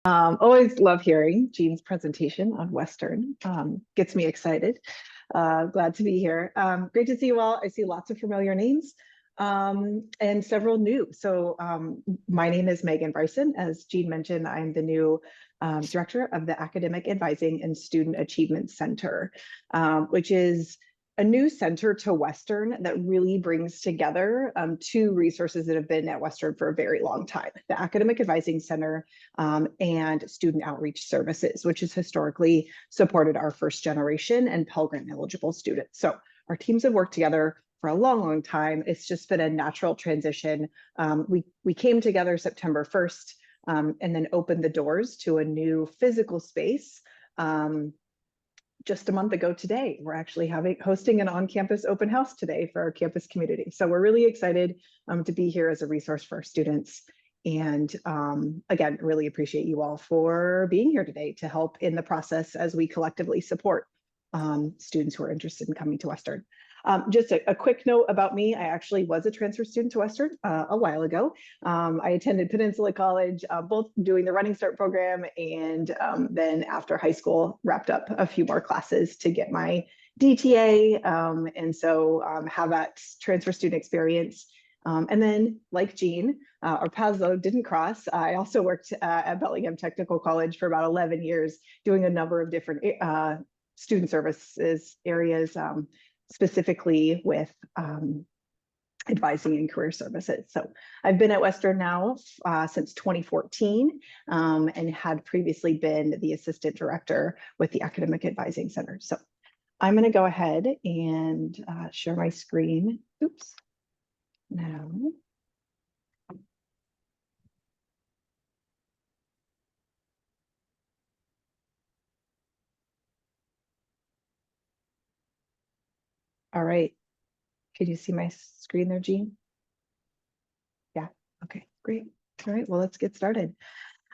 Always love hearing Jean's presentation on Western. Gets me excited. Glad to be here. Great to see you all. I see lots of familiar names and several new. So my name is Meagan Bryson. As Jean mentioned, I'm the new director of the Academic Advising and Student Achievement Center, which is a new center to Western that really brings together two resources that have been at Western for a very long time: the Academic Advising Center and Student Outreach Services, which has historically supported our first generation and Pell Grant eligible students. So our teams have worked together for a long, long time. It's just been a natural transition. We came together September 1st and then opened the doors to a new physical space. Just a month ago today, we're actually hosting an on-campus open house today for our campus community. So we're really excited to be here as a resource for our students. And again, really appreciate you all for being here today to help in the process as we collectively support students who are interested in coming to Western. Just a quick note about me. I actually was a transfer student to Western a while ago. I attended Peninsula College, both doing the Running Start program and then after high school, wrapped up a few more classes to get my DTA. And so have that transfer student experience. And then, like Jean, our paths though didn't cross. I also worked at Bellingham Technical College for about 11 years, doing a number of different student services areas, specifically with advising and career services. So I've been at Western now since 2014 and had previously been the assistant director with the Academic Advising Center. So I'm going to go ahead and share my screen. Oops. Now. All right. Can you see my screen there, Jean? Yeah. Okay, great. All right, well, let's get started.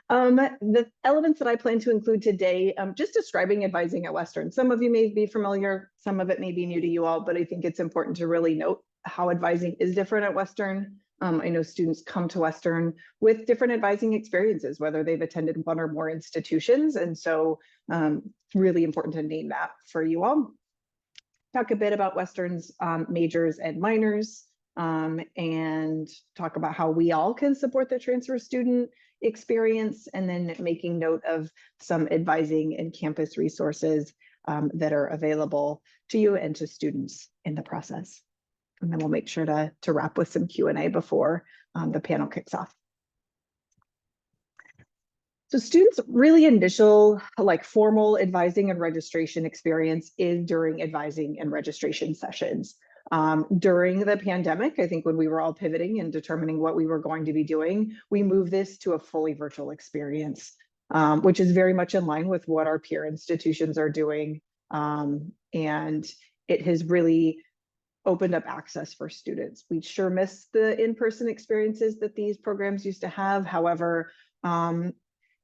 The elements that I plan to include today, just describing advising at Western. Some of you may be familiar, some of it may be new to you all, but I think it's important to really note how advising is different at Western. I know students come to Western with different advising experiences, whether they've attended one or more institutions. And so it's really important to name that for you all. Talk a bit about Western's majors and minors, and talk about how we all can support the transfer student experience, and then making note of some advising and campus resources that are available to you and to students in the process. And then we'll make sure to wrap with some Q&A before the panel kicks off. So students' really initial, like formal advising and registration experience is during advising and registration sessions. During the pandemic, I think when we were all pivoting and determining what we were going to be doing, we moved this to a fully virtual experience, which is very much in line with what our peer institutions are doing. And it has really opened up access for students. We sure miss the in-person experiences that these programs used to have. However,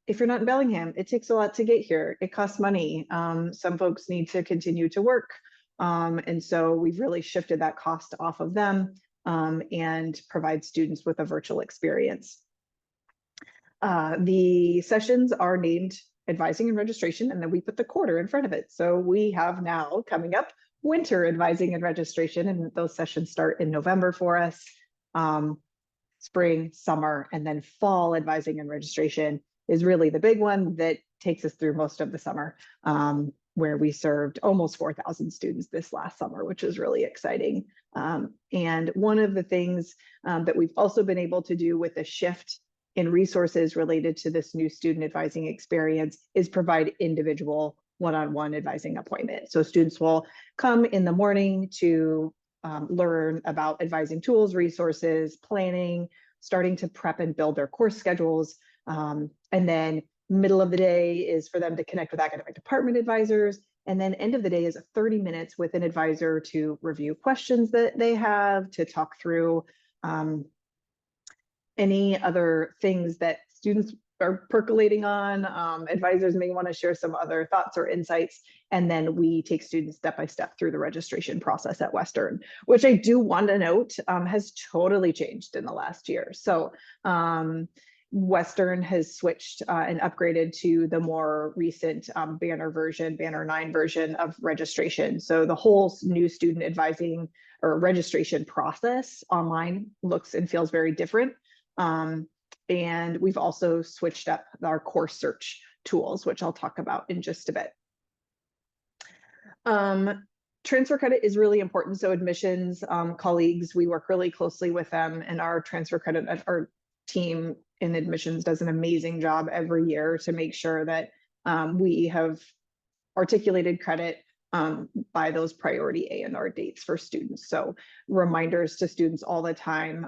if you're not in Bellingham, it takes a lot to get here. It costs money. Some folks need to continue to work. And so we've really shifted that cost off of them and provide students with a virtual experience. The sessions are named advising and registration, and then we put the quarter in front of it. So we have now coming up winter advising and registration, and those sessions start in November for us. Spring, summer, and then fall advising and registration is really the big one that takes us through most of the summer, where we served almost 4,000 students this last summer, which is really exciting. And one of the things that we've also been able to do with the shift in resources related to this new student advising experience is provide individual one-on-one advising appointment. So students will come in the morning to learn about advising tools, resources, planning, starting to prep and build their course schedules. And then middle of the day is for them to connect with academic department advisors. And then end of the day is 30 minutes with an advisor to review questions that they have, to talk through any other things that students are percolating on. Advisors may want to share some other thoughts or insights. And then we take students step by step through the registration process at Western, which I do want to note has totally changed in the last year. So Western has switched and upgraded to the more recent Banner 9 version of registration. So the whole new student advising or registration process online looks and feels very different. And we've also switched up our course search tools, which I'll talk about in just a bit. Transfer credit is really important. So admissions colleagues, we work really closely with them, and our transfer credit, our team in admissions does an amazing job every year to make sure that we have articulated credit by those priority A&R dates for students. So reminders to students all the time.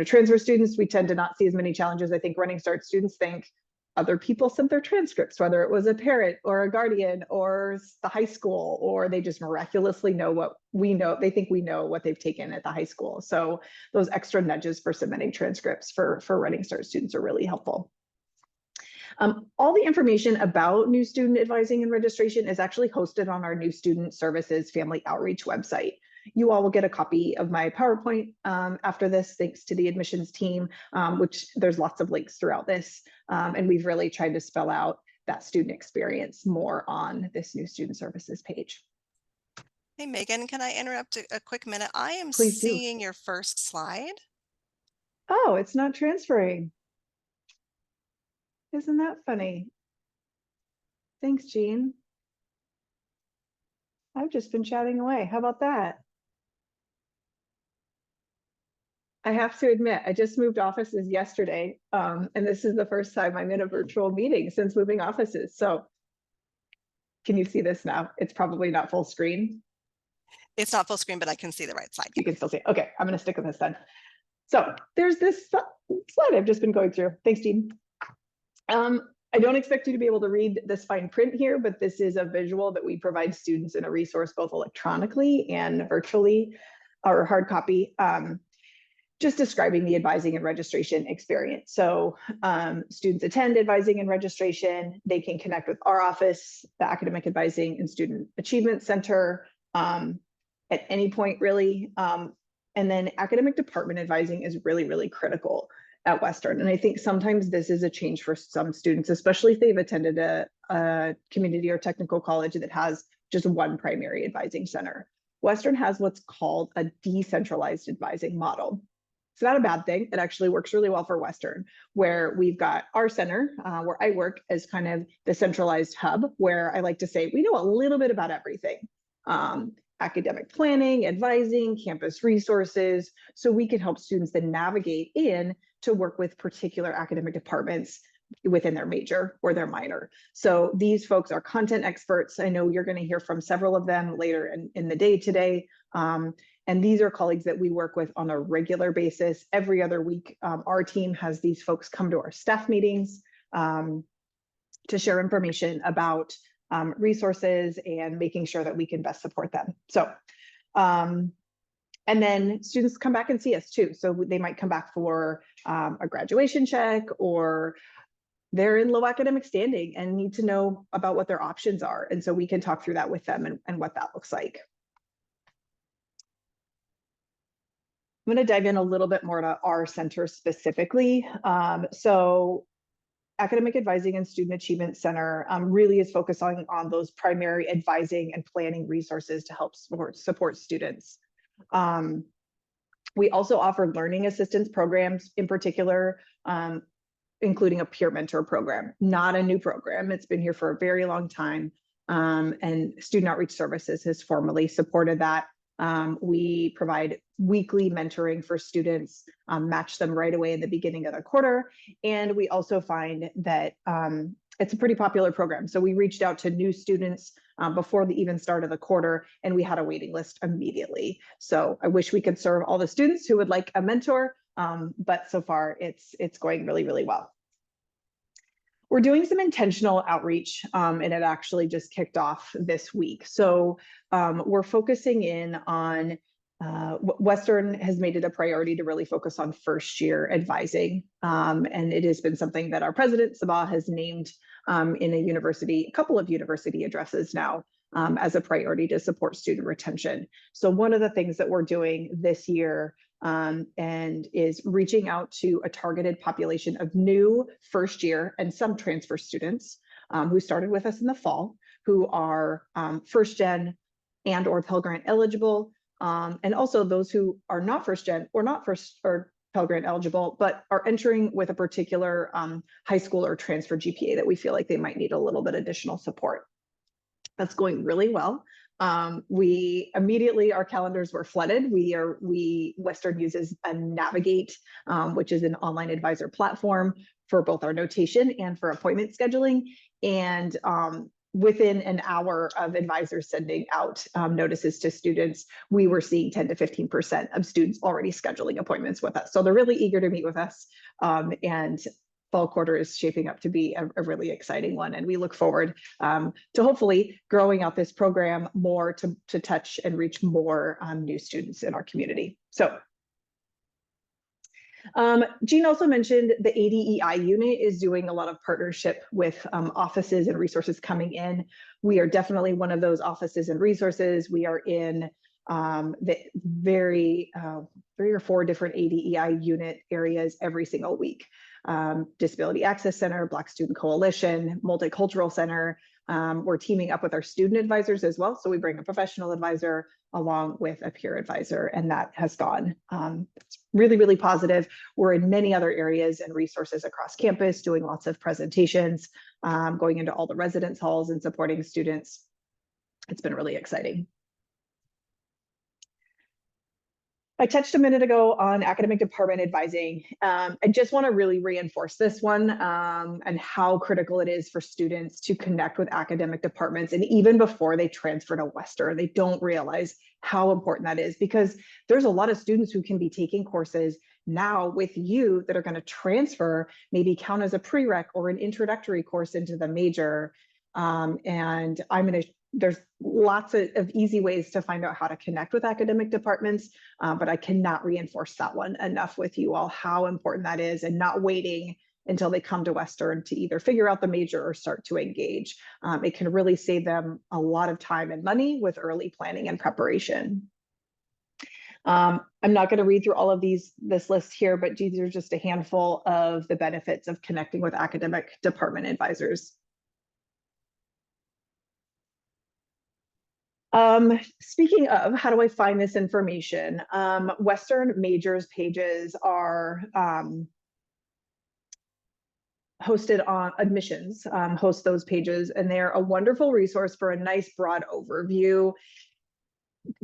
Transfer students, we tend to not see as many challenges. I think Running Start students think other people sent their transcripts, whether it was a parent or a guardian or the high school, or they just miraculously know what we know. They think we know what they've taken at the high school. So those extra nudges for submitting transcripts for Running Start students are really helpful. All the information about new student advising and registration is actually hosted on our New Student Services Family Outreach website. You all will get a copy of my PowerPoint after this, thanks to the admissions team, which there's lots of links throughout this. And we've really tried to spell out that student experience more on this New Student Services page. Hey, Megan, can I interrupt a quick minute? I am Please do. seeing your first slide. Oh, it's not transferring. Isn't that funny? Thanks, Jean. I've just been chatting away. How about that? I have to admit, I just moved offices yesterday, and this is the first time I'm in a virtual meeting since moving offices. So can you see this now? It's probably not full screen. It's not full screen, but I can see the right slide. You can still see it. Okay, I'm going to stick with this then. So there's this slide I've just been going through. Thanks, Jean. I don't expect you to be able to read this fine print here, but this is a visual that we provide students in a resource both electronically and virtually, or hard copy, just describing the advising and registration experience. So students attend advising and registration. They can connect with our office, the Academic Advising and Student Achievement Center, at any point really. And then academic department advising is really, really critical at Western. And I think sometimes this is a change for some students, especially if they've attended a community or technical college that has just one primary advising center. Western has what's called a decentralized advising model. It's not a bad thing. It actually works really well for Western, where we've got our center, where I work as kind of the centralized hub, where I like to say we know a little bit about everything. Academic planning, advising, campus resources, so we can help students then navigate in to work with particular academic departments within their major or their minor. So these folks are content experts. I know you're going to hear from several of them later in the day today. And these are colleagues that we work with on a regular basis. Every other week, our team has these folks come to our staff meetings to share information about resources and making sure that we can best support them. So, and then students come back and see us too. So they might come back for a graduation check, or they're in low academic standing and need to know about what their options are. And so we can talk through that with them and what that looks like. I'm going to dive in a little bit more to our center specifically. So Academic Advising and Student Achievement Center really is focusing on those primary advising and planning resources to help support students. We also offer learning assistance programs in particular, including a peer mentor program, not a new program. It's been here for a very long time. And Student Outreach Services has formally supported that. We provide weekly mentoring for students, match them right away in the beginning of the quarter. And we also find that it's a pretty popular program. So we reached out to new students before the even start of the quarter, and we had a waiting list immediately. So I wish we could serve all the students who would like a mentor, but so far it's going really, really well. We're doing some intentional outreach, and it actually just kicked off this week. So we're focusing in on, Western has made it a priority to really focus on first year advising. And it has been something that our president, Sabah, has named in a couple of university addresses now as a priority to support student retention. So one of the things that we're doing this year and is reaching out to a targeted population of new first year and some transfer students who started with us in the fall, who are first gen and or Pell Grant eligible, and also those who are not first gen or not first or Pell Grant eligible, but are entering with a particular high school or transfer GPA that we feel like they might need a little bit additional support. That's going really well. We immediately, our calendars were flooded. Western uses a Navigate, which is an online advisor platform for both our notation and for appointment scheduling. And within an hour of advisors sending out notices to students, we were seeing 10 to 15% of students already scheduling appointments with us. So they're really eager to meet with us. And fall quarter is shaping up to be a really exciting one. And we look forward to hopefully growing out this program more to touch and reach more new students in our community. So Jean also mentioned the ADEI unit is doing a lot of partnership with offices and resources coming in. We are definitely one of those offices and resources. We are in the very 3 or 4 different ADEI unit areas every single week. Disability Access Center, Black Student Coalition, Multicultural Center. We're teaming up with our student advisors as well. So we bring a professional advisor along with a peer advisor, and that has gone it's really, really positive. We're in many other areas and resources across campus, doing lots of presentations, going into all the residence halls and supporting students. It's been really exciting. I touched a minute ago on academic department advising. I just want to really reinforce this one and how critical it is for students to connect with academic departments. And even before they transfer to Western, they don't realize how important that is, because there's a lot of students who can be taking courses now with you that are going to transfer, maybe count as a prereq or an introductory course into the major. And there's lots of easy ways to find out how to connect with academic departments, but I cannot reinforce that one enough with you all, how important that is, and not waiting until they come to Western to either figure out the major or start to engage. It can really save them a lot of time and money with early planning and preparation. I'm not going to read through all of this list here, but these are just a handful of the benefits of connecting with academic department advisors. Speaking of, how do I find this information? Western majors pages are hosted on admissions, host those pages, and they're a wonderful resource for a nice broad overview.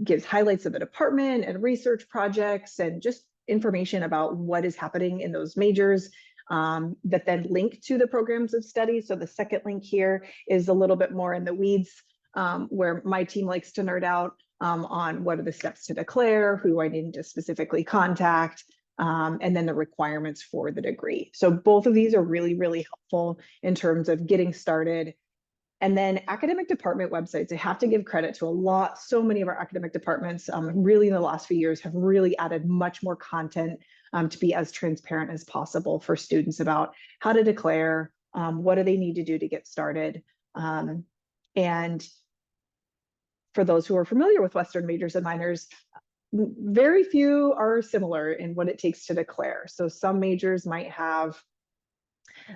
Gives highlights of the department and research projects and just information about what is happening in those majors that then link to the programs of study. So the second link here is a little bit more in the weeds, where my team likes to nerd out on what are the steps to declare, who I need to specifically contact, and then the requirements for the degree. So both of these are really, really helpful in terms of getting started. And then academic department websites, I have to give credit to so many of our academic departments really in the last few years have really added much more content to be as transparent as possible for students about how to declare, what do they need to do to get started. And for those who are familiar with Western majors and minors, very few are similar in what it takes to declare. So some majors might have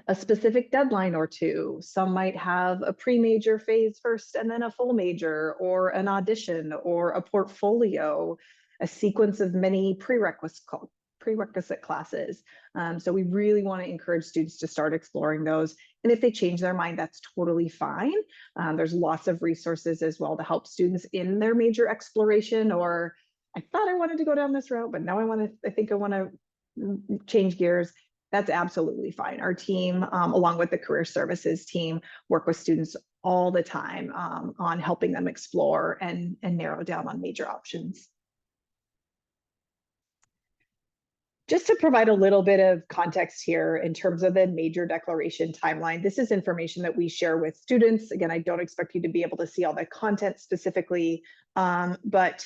a specific deadline or two. Some might have a pre-major phase first and then a full major, or an audition, or a portfolio, a sequence of many prerequisite classes. So we really want to encourage students to start exploring those. And if they change their mind, that's totally fine. There's lots of resources as well to help students in their major exploration, or I thought I wanted to go down this route, but now I think I want to change gears. That's absolutely fine. Our team, along with the career services team, work with students all the time on helping them explore and narrow down on major options. Just to provide a little bit of context here in terms of the major declaration timeline, this is information that we share with students. Again, I don't expect you to be able to see all the content specifically, but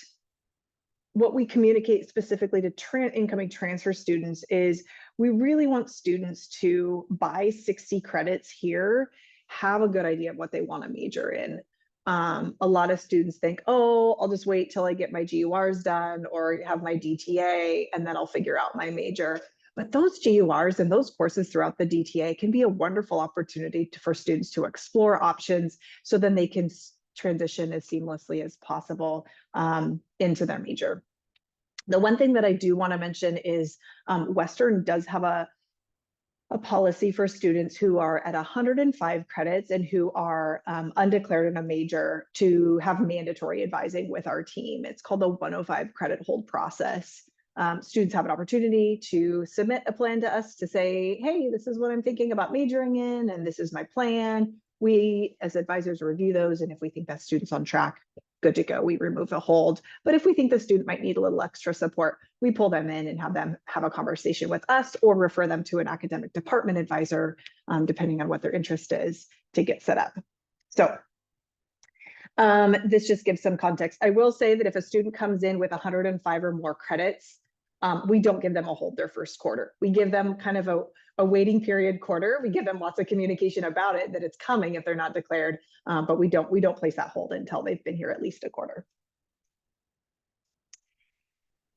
what we communicate specifically to incoming transfer students is we really want students to, by 60 credits here, have a good idea of what they want to major in. A lot of students think, oh, I'll just wait till I get my GURs done or have my DTA and then I'll figure out my major. But those GURs and those courses throughout the DTA can be a wonderful opportunity for students to explore options so then they can transition as seamlessly as possible into their major. The one thing that I do want to mention is Western does have a policy for students who are at 105 credits and who are undeclared in a major to have mandatory advising with our team. It's called the 105 credit hold process. Students have an opportunity to submit a plan to us to say, hey, this is what I'm thinking about majoring in, and this is my plan. We, as advisors, review those, and if we think that student's on track, good to go, we remove the hold. But if we think the student might need a little extra support, we pull them in and have them have a conversation with us or refer them to an academic department advisor, depending on what their interest is, to get set up. So this just gives some context. I will say that if a student comes in with 105 or more credits, we don't give them a hold their first quarter. We give them kind of a waiting period quarter. We give them lots of communication about it, that it's coming if they're not declared, but we don't place that hold until they've been here at least a quarter.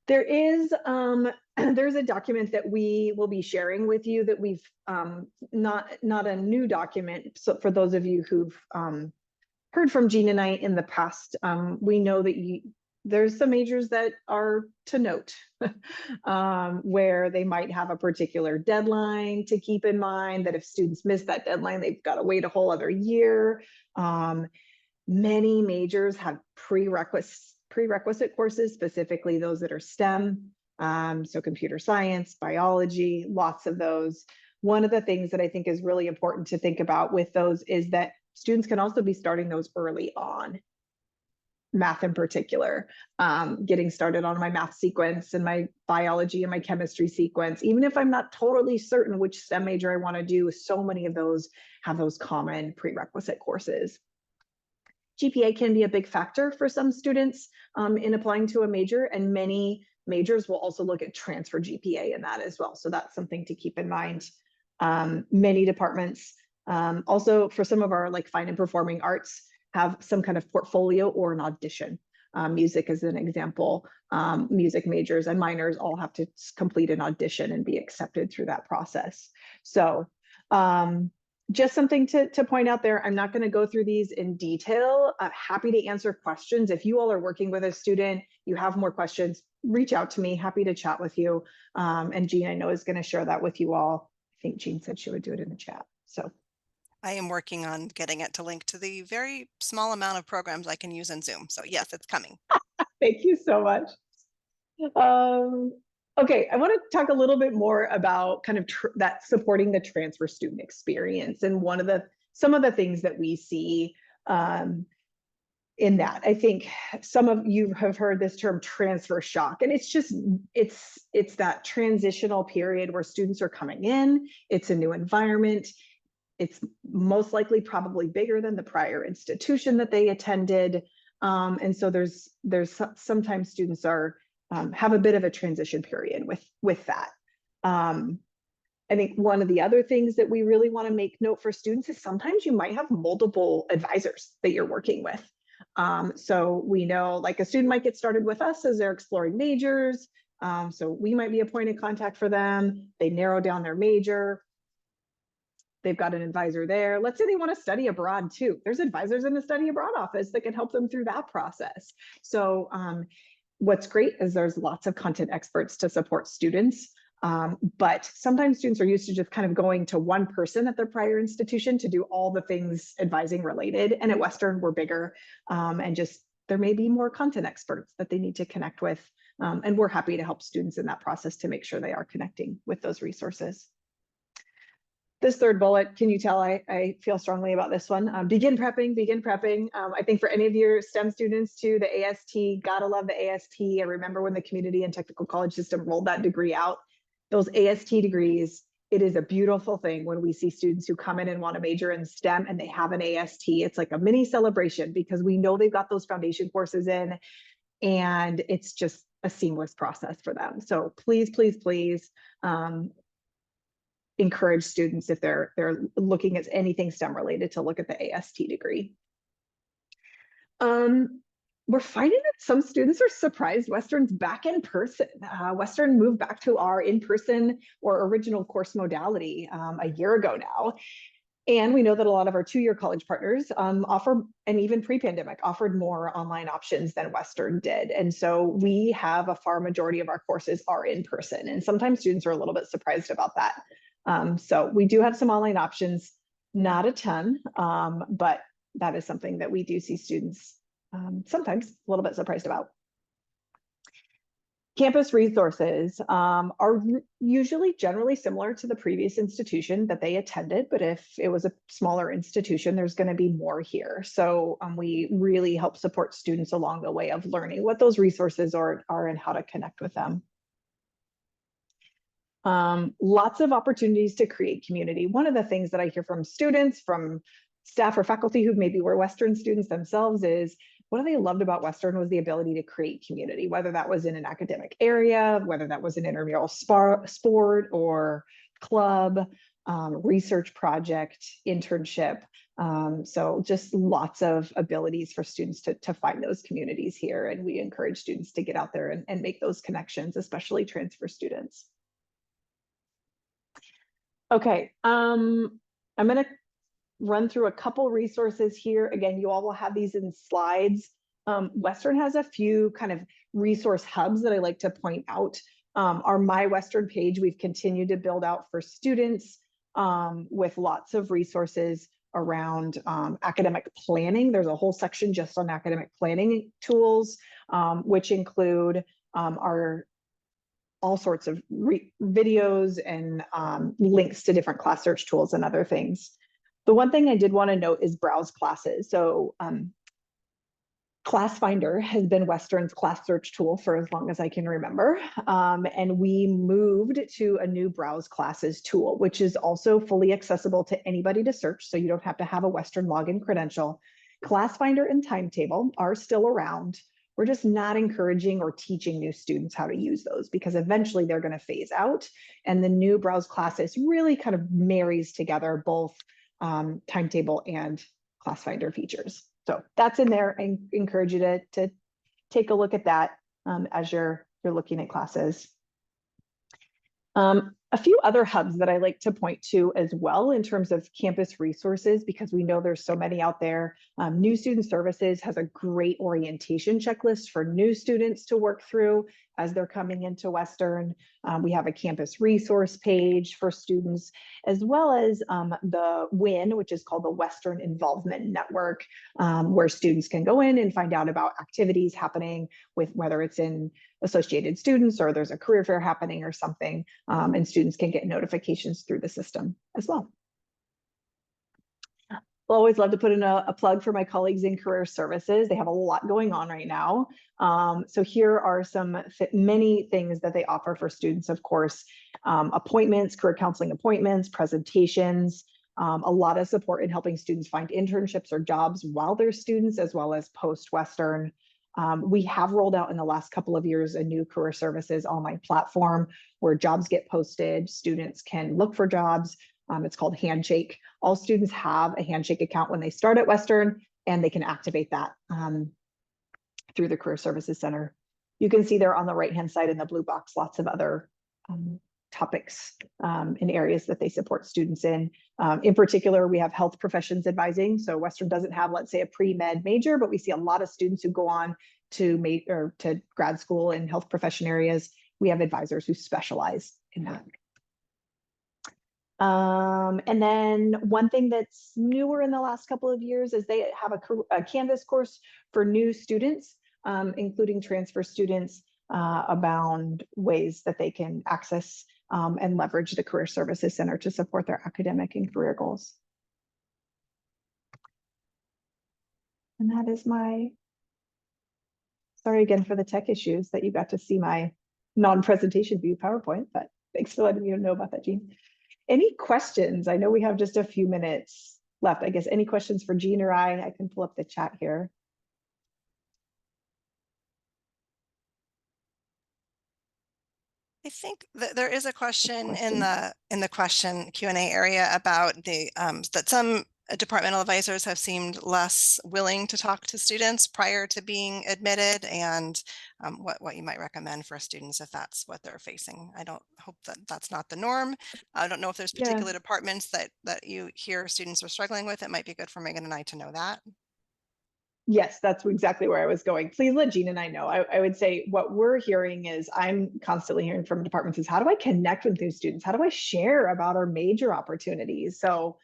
There is there's a document that we will be sharing with you that we've not a new document. So for those of you who've heard from Jean and I in the past, we know that there's some majors that are to note where they might have a particular deadline to keep in mind, that if students miss that deadline, they've got to wait a whole other year. Many majors have prerequisite courses, specifically those that are STEM, so computer science, biology, lots of those. One of the things that I think is really important to think about with those is that students can also be starting those early on. Math in particular, getting started on my math sequence and my biology and my chemistry sequence, even if I'm not totally certain which STEM major I want to do, so many of those have those common prerequisite courses. GPA can be a big factor for some students in applying to a major, and many majors will also look at transfer GPA in that as well. So that's something to keep in mind. Many departments, also for some of our like fine and performing arts, have some kind of portfolio or an audition. Music is an example. Music majors and minors all have to complete an audition and be accepted through that process. So just something to point out there. I'm not going to go through these in detail. Happy to answer questions. If you all are working with a student, you have more questions, reach out to me. Happy to chat with you. And Jean, I know, is going to share that with you all. I think Jean said she would do it in the chat. So I am working on getting it to link to the very small amount of programs I can use in Zoom. So yes, it's coming. Thank you so much. Okay, I want to talk a little bit more about kind of that supporting the transfer student experience. And some of the things that we see in that, I think some of you have heard this term transfer shock, and it's that transitional period where students are coming in, it's a new environment. It's most likely probably bigger than the prior institution that they attended. And so there's sometimes students have a bit of a transition period with that. I think one of the other things that we really want to make note for students is sometimes you might have multiple advisors that you're working with. So we know, like, a student might get started with us as they're exploring majors. So we might be a point of contact for them. They narrow down their major. They've got an advisor there. Let's say they want to study abroad too. There's advisors in the study abroad office that can help them through that process. So what's great is there's lots of content experts to support students. But sometimes students are used to just kind of going to one person at their prior institution to do all the things advising related. And at Western, we're bigger, and just there may be more content experts that they need to connect with. And we're happy to help students in that process to make sure they are connecting with those resources. This third bullet, can you tell I feel strongly about this one? Begin prepping. I think for any of your STEM students too, the AST, gotta love the AST. I remember when the community and technical college system rolled that degree out, those AST degrees, it is a beautiful thing when we see students who come in and want to major in STEM and they have an AST. It's like a mini celebration because we know they've got those foundation courses in, and it's just a seamless process for them. So please, please, please, encourage students, if they're looking at anything STEM related, to look at the AST degree. We're finding that some students are surprised Western's back in person. Western moved back to our in-person or original course modality a year ago now. And we know that a lot of our two-year college partners offer, and even pre-pandemic, offered more online options than Western did. And so we have a far majority of our courses are in person. And sometimes students are a little bit surprised about that. So we do have some online options, not a ton, but that is something that we do see students sometimes a little bit surprised about. Campus resources are usually generally similar to the previous institution that they attended, but if it was a smaller institution, there's going to be more here. So we really help support students along the way of learning what those resources are and how to connect with them. Lots of opportunities to create community. One of the things that I hear from students, from staff or faculty who maybe were Western students themselves is, what they loved about Western was the ability to create community, whether that was in an academic area, whether that was an intramural sport or club, research project, internship. So just lots of abilities for students to find those communities here. And we encourage students to get out there and make those connections, especially transfer students. Okay, I'm going to run through a couple resources here. Again, you all will have these in slides. Western has a few kind of resource hubs that I like to point out. Our My Western page, we've continued to build out for students with lots of resources around academic planning. There's a whole section just on academic planning tools, which include our all sorts of videos and links to different class search tools and other things. The one thing I did want to note is browse classes. So Class Finder has been Western's class search tool for as long as I can remember. And we moved to a new browse classes tool, which is also fully accessible to anybody to search. So you don't have to have a Western login credential. Class Finder and Timetable are still around. We're just not encouraging or teaching new students how to use those because eventually they're going to phase out. And the new browse classes really kind of marries together both Timetable and Class Finder features. So that's in there. I encourage you to take a look at that as you're looking at classes. A few other hubs that I like to point to as well in terms of campus resources, because we know there's so many out there. New Student Services has a great orientation checklist for new students to work through as they're coming into Western. We have a campus resource page for students, as well as the WIN, which is called the Western Involvement Network, where students can go in and find out about activities happening with whether it's in associated students or there's a career fair happening or something, and students can get notifications through the system as well. I'll always love to put in a plug for my colleagues in career services. They have a lot going on right now. So here are many things that they offer for students, of course, appointments, career counseling appointments, presentations, a lot of support in helping students find internships or jobs while they're students, as well as post-Western. We have rolled out in the last couple of years a new career services online platform where jobs get posted, students can look for jobs. It's called Handshake. All students have a Handshake account when they start at Western, and they can activate that through the Career Services Center. You can see there on the right-hand side in the blue box, lots of other topics and areas that they support students in. In particular, we have health professions advising. So Western doesn't have, let's say, a pre-med major, but we see a lot of students who go on to grad school in health profession areas. We have advisors who specialize in that. And then one thing that's newer in the last couple of years is they have a Canvas course for new students, including transfer students, about ways that they can access and leverage the Career Services Center to support their academic and career goals. And that is sorry again for the tech issues that you got to see my non-presentation view PowerPoint, but thanks for letting me know about that, Jean. Any questions? I know we have just a few minutes left. I guess any questions for Jean or I can pull up the chat here. I think that there is a question in the question Q&A area about that some departmental advisors have seemed less willing to talk to students prior to being admitted, and what you might recommend for students if that's what they're facing. I don't hope that that's not the norm. I don't know if there's Yeah. particular departments that you hear students are struggling with. It might be good for Megan and I to know that. Yes, that's exactly where I was going. Please let Jean and I know. I would say what we're hearing is I'm constantly hearing from departments is how do I connect with these students? How do I share about our major opportunities? So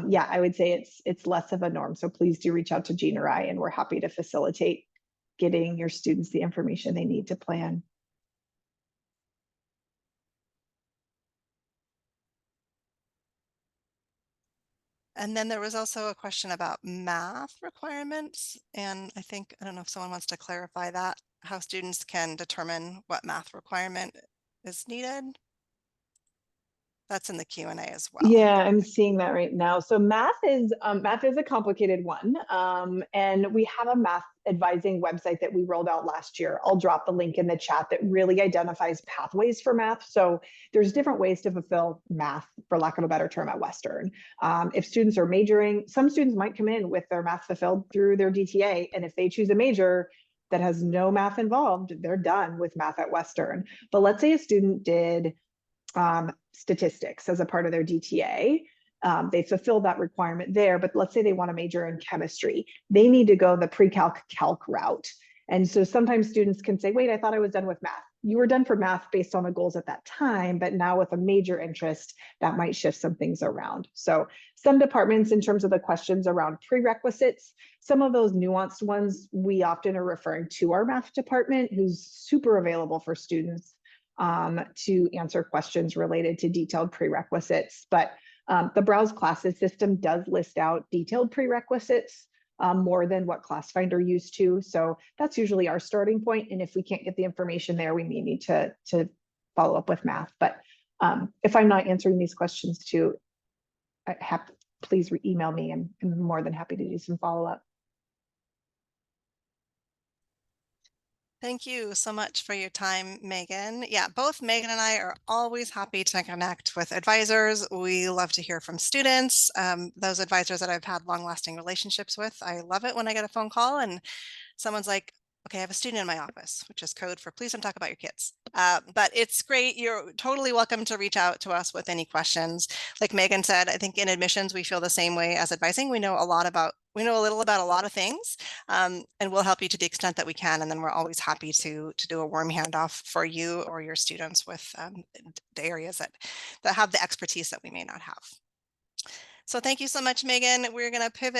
yeah, I would say it's less of a norm. So please do reach out to Jean or I, and we're happy to facilitate getting your students the information they need to plan. And then there was also a question about math requirements. And I don't know if someone wants to clarify that, how students can determine what math requirement is needed. That's in the Q&A as well. Yeah, I'm seeing that right now. So math is a complicated one, and we have a math advising website that we rolled out last year. I'll drop the link in the chat that really identifies pathways for math. So there's different ways to fulfill math, for lack of a better term, at Western. If students are majoring, some students might come in with their math fulfilled through their DTA, and if they choose a major that has no math involved, they're done with math at Western. But let's say a student did statistics as a part of their DTA. They fulfill that requirement there, but let's say they want to major in chemistry. They need to go the pre-calc calc route. And so sometimes students can say, wait, I thought I was done with math. You were done for math based on the goals at that time, but now with a major interest, that might shift some things around. So some departments, in terms of the questions around prerequisites, some of those nuanced ones, we often are referring to our math department, who's super available for students to answer questions related to detailed prerequisites. But the Browse Classes system does list out detailed prerequisites more than what ClassFinder used to. So that's usually our starting point. And if we can't get the information there, we may need to follow up with math. But if I'm not answering these questions too, please email me. I'm more than happy to do some follow-up. Thank you so much for your time, Megan. Yeah, both Megan and I are always happy to connect with advisors. We love to hear from students, those advisors that I've had long-lasting relationships with. I love it when I get a phone call and someone's like, okay, I have a student in my office, which is code for please don't talk about your kids. But it's great. You're totally welcome to reach out to us with any questions. Like Megan said, I think in admissions, we feel the same way as advising. We know a little about a lot of things, and we'll help you to the extent that we can. And then we're always happy to do a warm handoff for you or your students with the areas that have the expertise that we may not have. So thank you so much, Megan. We're going to pivot